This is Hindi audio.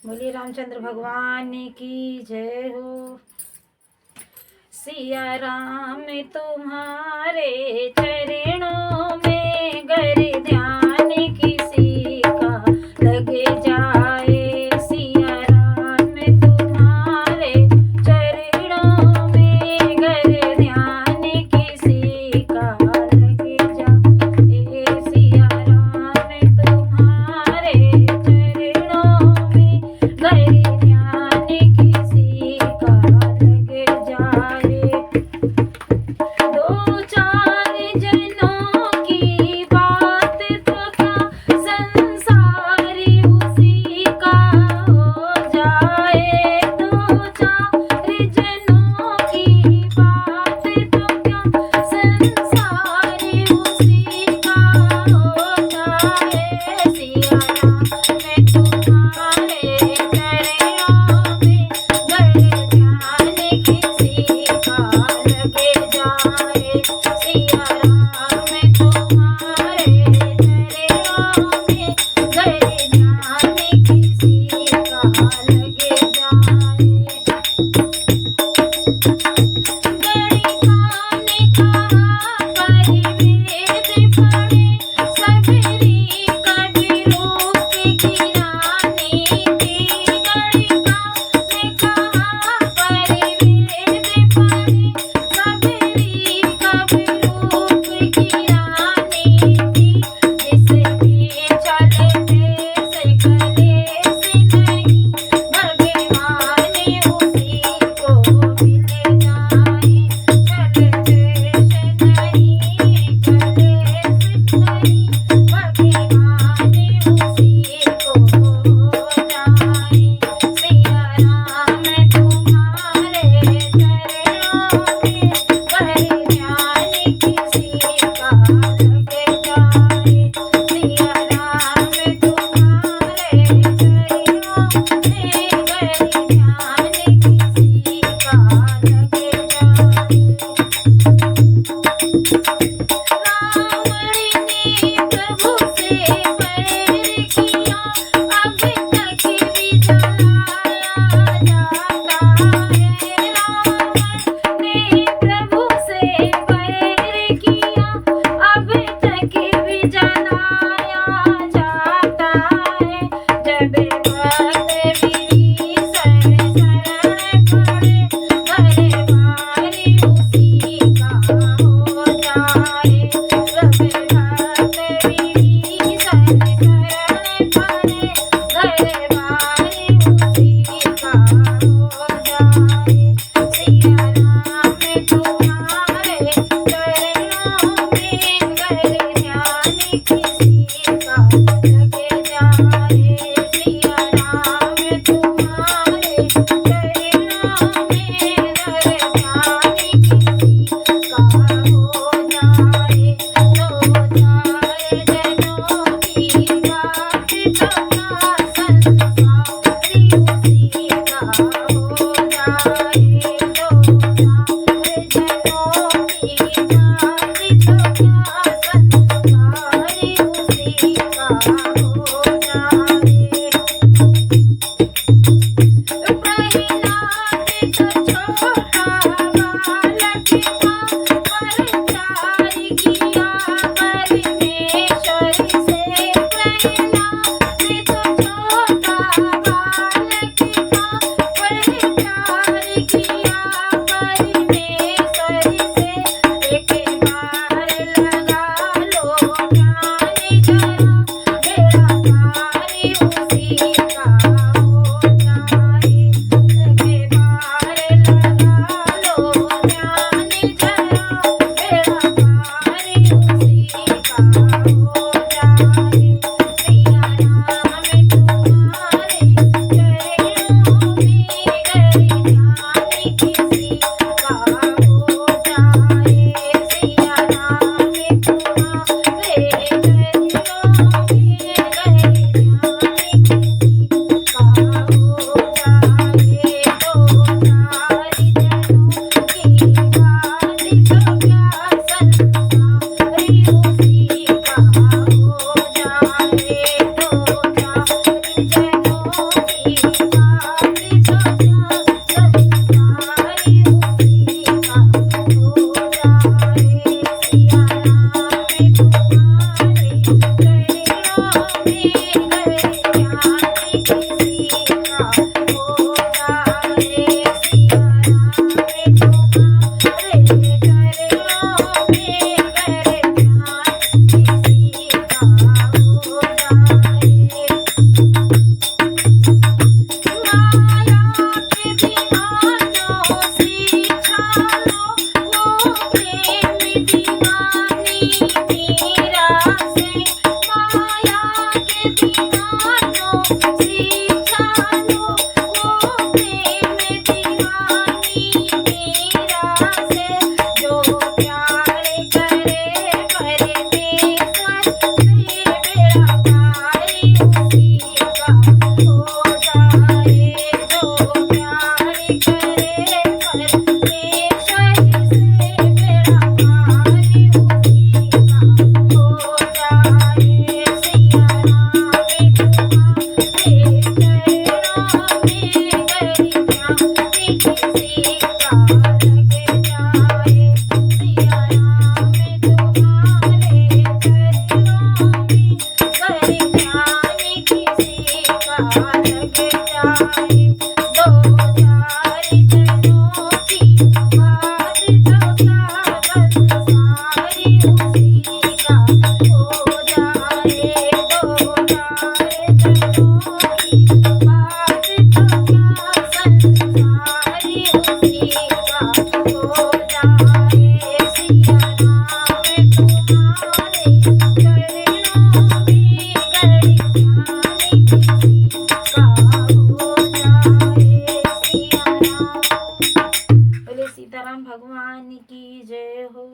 बोलिए रामचंद्र भगवान की जय हो। सिया राम तुम्हारे चरणों में गर ध्यान किसी का लग जाए। सिया राम तुम्हारे चरणों में गर ध्यान किसी का लग जाए। सिया राम तुम्हारे चरणों में गर ध्यान किसी का लग जाए। दो चार जनों की जग जाए। दो चार जनों की बात तो क्या संसारी उसी का हो जाए। दो चार जनों की बात तो क्या संसारी उसी का हो जाए। सिया राम तुम्हारे चरणों में गड़ जाने किसी का हो जाए। सिया राम। बोले सीताराम भगवान की जय हो।